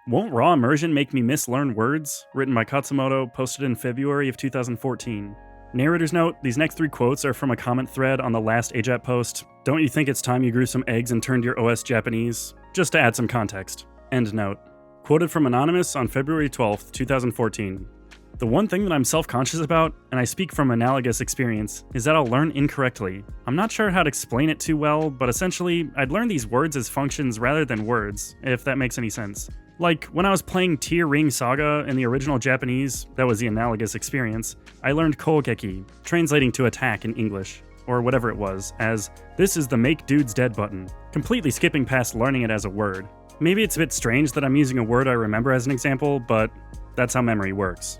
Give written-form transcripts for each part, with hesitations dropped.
Won't raw immersion make me mislearn words? Written by Khatzumoto, posted in February of 2014. Narrator's note, these next 3 quotes are from a comment thread on the last AJATT post. Don't you think it's time you grew some eggs and turned your OS Japanese? Just to add some context. End note. Quoted from Anonymous on February 12th, 2014. The one thing that I'm self-conscious about, and I speak from analogous experience, is that I'll learn incorrectly. I'm not sure how to explain it too well, but essentially, I'd learn these words as functions rather than words, if that makes any sense. Like, when I was playing Tear Ring Saga in the original Japanese, that was the analogous experience, I learned Kogeki, translating to attack in English, or whatever it was, as, this is the make dudes dead button, completely skipping past learning it as a word. Maybe it's a bit strange that I'm using a word I remember as an example, but that's how memory works.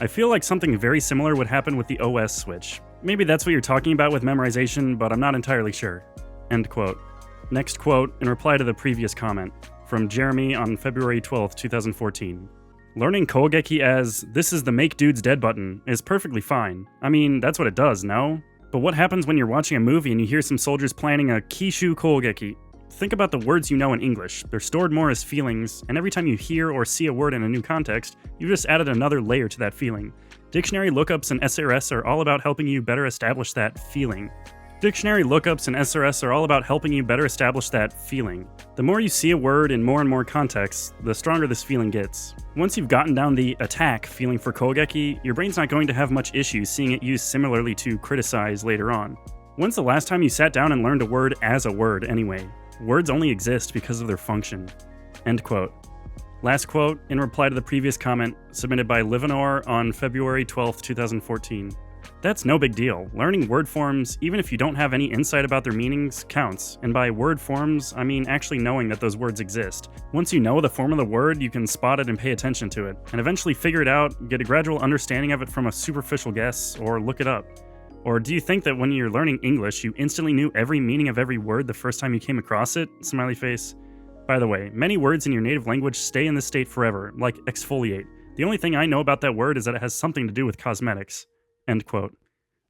I feel like something very similar would happen with the OS switch. Maybe that's what you're talking about with memorization, but I'm not entirely sure. End quote. Next quote, in reply to the previous comment, from Jeremy on February 12th, 2014. Learning Kogeki as, this is the make dudes dead button, is perfectly fine. I mean, that's what it does, no? But what happens when you're watching a movie and you hear some soldiers planning a Kishu Kogeki? Think about the words you know in English. They're stored more as feelings, and every time you hear or see a word in a new context, you've just added another layer to that feeling. Dictionary lookups and SRS are all about helping you better establish that feeling. Dictionary lookups and SRS are all about helping you better establish that feeling. The more you see a word in more and more contexts, the stronger this feeling gets. Once you've gotten down the attack feeling for Kogeki, your brain's not going to have much issue seeing it used similarly to criticize later on. When's the last time you sat down and learned a word as a word anyway? Words only exist because of their function. End quote. Last quote, in reply to the previous comment, submitted by Livanor on February 12th, 2014. That's no big deal. Learning word forms, even if you don't have any insight about their meanings, counts. And by word forms, I mean actually knowing that those words exist. Once you know the form of the word, you can spot it and pay attention to it, and eventually figure it out, get a gradual understanding of it from a superficial guess, or look it up. Or do you think that when you're learning English, you instantly knew every meaning of every word the first time you came across it? Smiley face. By the way, many words in your native language stay in this state forever, like exfoliate. The only thing I know about that word is that it has something to do with cosmetics. End quote.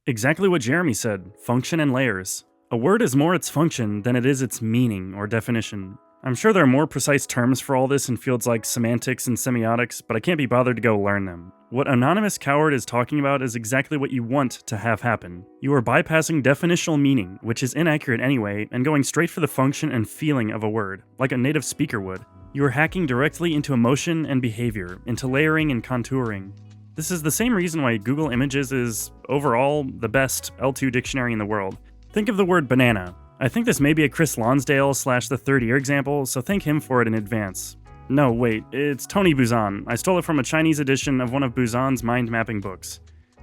Exactly what Jeremy said, function and layers. A word is more its function than it is its meaning or definition. I'm sure there are more precise terms for all this in fields like semantics and semiotics, but I can't be bothered to go learn them. What Anonymous Coward is talking about is exactly what you want to have happen. You are bypassing definitional meaning, which is inaccurate anyway, and going straight for the function and feeling of a word, like a native speaker would. You are hacking directly into emotion and behavior, into layering and contouring. This is the same reason why Google Images is, overall, the best L2 dictionary in the world. Think of the word banana. I think this may be a Chris Lonsdale / the third ear example, so thank him for it in advance. No, wait, it's Tony Buzan. I stole it from a Chinese edition of one of Buzan's mind-mapping books.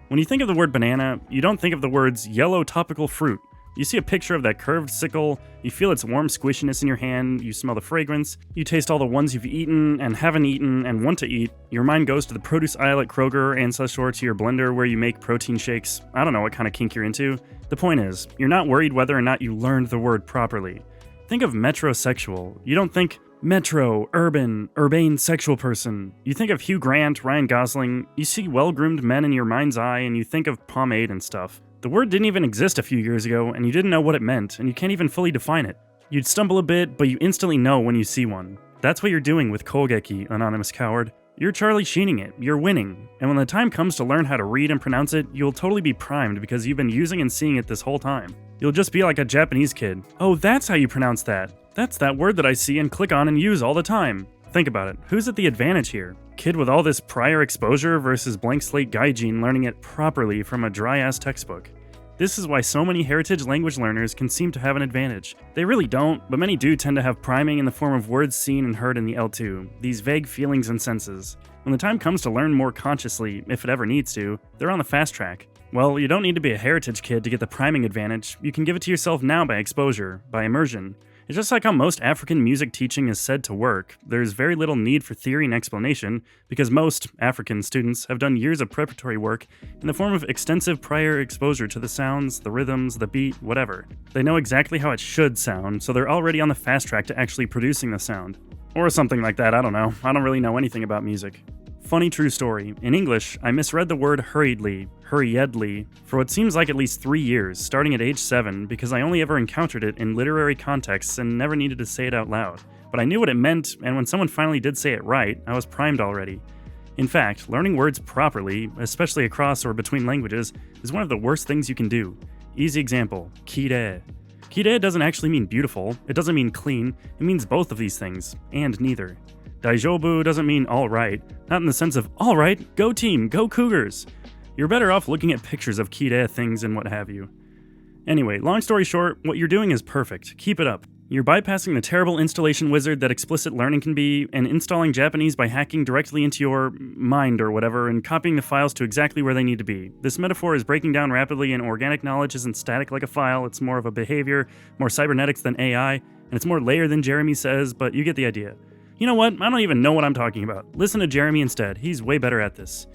When you think of the word banana, you don't think of the words yellow topical fruit. You see a picture of that curved sickle, you feel its warm squishiness in your hand, you smell the fragrance, you taste all the ones you've eaten and haven't eaten and want to eat, your mind goes to the produce aisle at Kroger and such or to your blender where you make protein shakes. I don't know what kind of kink you're into. The point is, you're not worried whether or not you learned the word properly. Think of metrosexual. You don't think metro, urban, urbane sexual person. You think of Hugh Grant, Ryan Gosling, you see well-groomed men in your mind's eye and you think of pomade and stuff. The word didn't even exist a few years ago, and you didn't know what it meant, and you can't even fully define it. You'd stumble a bit, but you instantly know when you see one. That's what you're doing with Kogeki, Anonymous Coward. You're Charlie Sheening it, you're winning, and when the time comes to learn how to read and pronounce it, you'll totally be primed because you've been using and seeing it this whole time. You'll just be like a Japanese kid. Oh, that's how you pronounce that. That's that word that I see and click on and use all the time. Think about it, who's at the advantage here? Kid with all this prior exposure versus blank slate gaijin learning it properly from a dry-ass textbook. This is why so many heritage language learners can seem to have an advantage. They really don't, but many do tend to have priming in the form of words seen and heard in the L2, these vague feelings and senses. When the time comes to learn more consciously, if it ever needs to, they're on the fast track. Well, you don't need to be a heritage kid to get the priming advantage. You can give it to yourself now by exposure, by immersion. It's just like how most African music teaching is said to work. There's very little need for theory and explanation because most African students have done years of preparatory work in the form of extensive prior exposure to the sounds, the rhythms, the beat, whatever. They know exactly how it should sound, so they're already on the fast track to actually producing the sound. Or something like that, I don't know. I don't really know anything about music. Funny true story. In English, I misread the word hurriedly, for what seems like at least 3 years, starting at age 7, because I only ever encountered it in literary contexts and never needed to say it out loud. But I knew what it meant, and when someone finally did say it right, I was primed already. In fact, learning words properly, especially across or between languages, is one of the worst things you can do. Easy example, kirei. Kirei doesn't actually mean beautiful, it doesn't mean clean, it means both of these things, and neither. Daijoubu doesn't mean alright, not in the sense of alright, go team, go Cougars. You're better off looking at pictures of kirei things and what have you. Anyway, long story short, what you're doing is perfect. Keep it up. You're bypassing the terrible installation wizard that explicit learning can be, and installing Japanese by hacking directly into your mind or whatever, and copying the files to exactly where they need to be. This metaphor is breaking down rapidly, and organic knowledge isn't static like a file, it's more of a behavior, more cybernetics than AI, and it's more layered than Jeremy says, but you get the idea. You know what? I don't even know what I'm talking about. Listen to Jeremy instead. He's way better at this.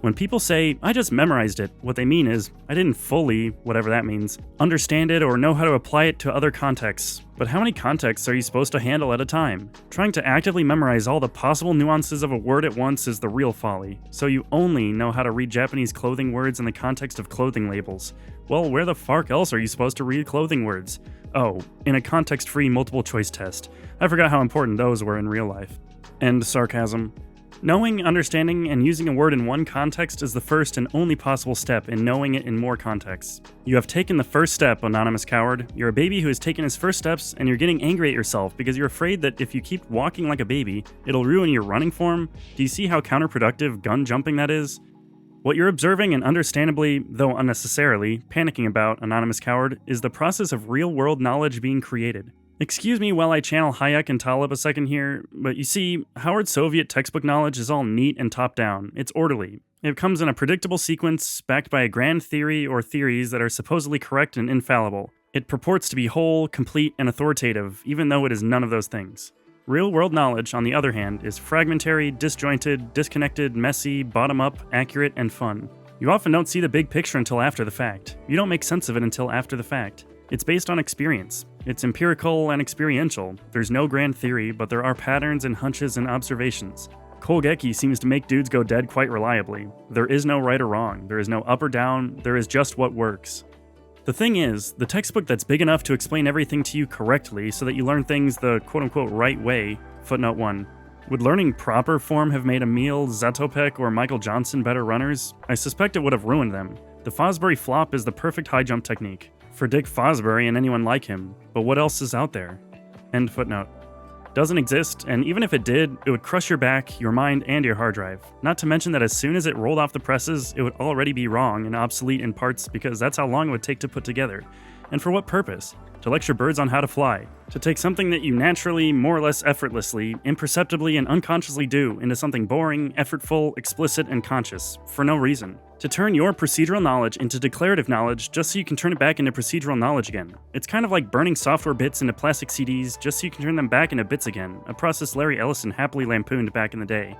When people say, I just memorized it, what they mean is, I didn't fully, whatever that means, understand it or know how to apply it to other contexts. But how many contexts are you supposed to handle at a time? Trying to actively memorize all the possible nuances of a word at once is the real folly. So you only know how to read Japanese clothing words in the context of clothing labels. Well, where the fark else are you supposed to read clothing words? Oh, in a context-free multiple choice test. I forgot how important those were in real life. End sarcasm. Knowing, understanding, and using a word in one context is the first and only possible step in knowing it in more contexts. You have taken the first step, anonymous coward. You're a baby who has taken his first steps, and you're getting angry at yourself because you're afraid that if you keep walking like a baby, it'll ruin your running form. Do you see how counterproductive gun jumping that is? What you're observing and understandably, though unnecessarily, panicking about, anonymous coward, is the process of real-world knowledge being created. Excuse me while I channel Hayek and Taleb a second here, but you see, Howard's Soviet textbook knowledge is all neat and top-down. It's orderly. It comes in a predictable sequence, backed by a grand theory or theories that are supposedly correct and infallible. It purports to be whole, complete, and authoritative, even though it is none of those things. Real-world knowledge, on the other hand, is fragmentary, disjointed, disconnected, messy, bottom-up, accurate, and fun. You often don't see the big picture until after the fact. You don't make sense of it until after the fact. It's based on experience. It's empirical and experiential. There's no grand theory, but there are patterns and hunches and observations. Kolgeki seems to make dudes go dead quite reliably. There is no right or wrong. There is no up or down. There is just what works. The thing is, the textbook that's big enough to explain everything to you correctly so that you learn things the quote-unquote right way, footnote 1. Would learning proper form have made Emil Zatopek or Michael Johnson better runners? I suspect it would have ruined them. The Fosbury flop is the perfect high jump technique. For Dick Fosbury and anyone like him, but what else is out there? End footnote. Doesn't exist, and even if it did, it would crush your back, your mind, and your hard drive. Not to mention that as soon as it rolled off the presses, it would already be wrong and obsolete in parts because that's how long it would take to put together. And for what purpose? To lecture birds on how to fly. To take something that you naturally, more or less effortlessly, imperceptibly, and unconsciously do into something boring, effortful, explicit, and conscious, for no reason. To turn your procedural knowledge into declarative knowledge just so you can turn it back into procedural knowledge again. It's kind of like burning software bits into plastic CDs just so you can turn them back into bits again, a process Larry Ellison happily lampooned back in the day.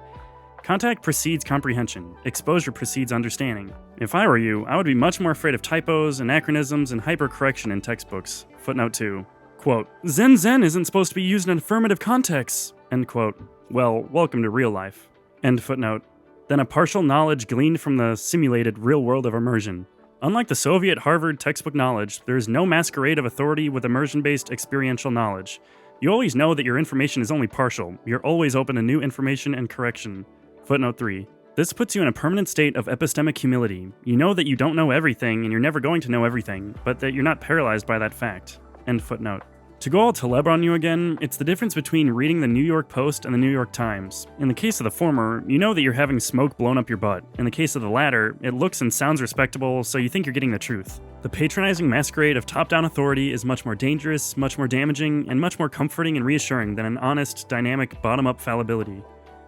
Contact precedes comprehension. Exposure precedes understanding. If I were you, I would be much more afraid of typos, anachronisms, and hypercorrection in textbooks. Footnote 2. Quote, Zen isn't supposed to be used in affirmative contexts. End quote. Well, welcome to real life. End footnote. Then a partial knowledge gleaned from the simulated real world of immersion. Unlike the Soviet Harvard textbook knowledge, there is no masquerade of authority with immersion-based experiential knowledge. You always know that your information is only partial. You're always open to new information and correction. Footnote 3. This puts you in a permanent state of epistemic humility. You know that you don't know everything and you're never going to know everything, but that you're not paralyzed by that fact. End footnote. To go all Taleb on you again, it's the difference between reading the New York Post and the New York Times. In the case of the former, you know that you're having smoke blown up your butt. In the case of the latter, it looks and sounds respectable, so you think you're getting the truth. The patronizing masquerade of top-down authority is much more dangerous, much more damaging, and much more comforting and reassuring than an honest, dynamic, bottom-up fallibility.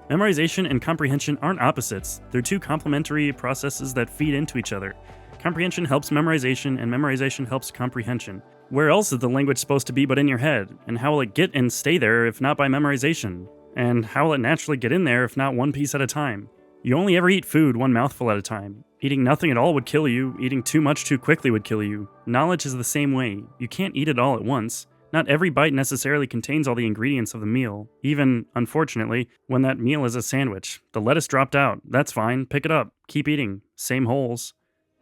Memorization and comprehension aren't opposites. They're two complementary processes that feed into each other. Comprehension helps memorization, and memorization helps comprehension. Where else is the language supposed to be but in your head? And how will it get and stay there if not by memorization? And how will it naturally get in there if not one piece at a time? You only ever eat food one mouthful at a time. Eating nothing at all would kill you. Eating too much too quickly would kill you. Knowledge is the same way. You can't eat it all at once. Not every bite necessarily contains all the ingredients of the meal, even, unfortunately, when that meal is a sandwich. The lettuce dropped out. That's fine. Pick it up. Keep eating. Same holes.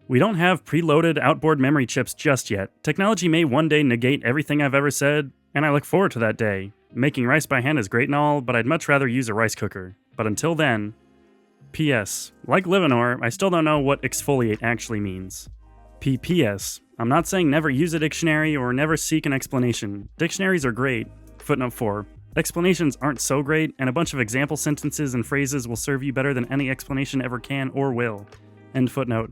We don't have preloaded outboard memory chips just yet. Technology may one day negate everything I've ever said, and I look forward to that day. Making rice by hand is great and all, but I'd much rather use a rice cooker. But until then... P.S. Like Livanor, I still don't know what exfoliate actually means. P.P.S. I'm not saying never use a dictionary or never seek an explanation. Dictionaries are great. Footnote 4. Explanations aren't so great, and a bunch of example sentences and phrases will serve you better than any explanation ever can or will. End footnote.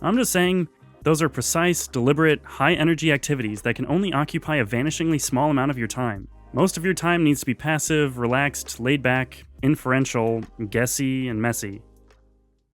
I'm just saying, those are precise, deliberate, high-energy activities that can only occupy a vanishingly small amount of your time. Most of your time needs to be passive, relaxed, laid back, inferential, guessy, and messy.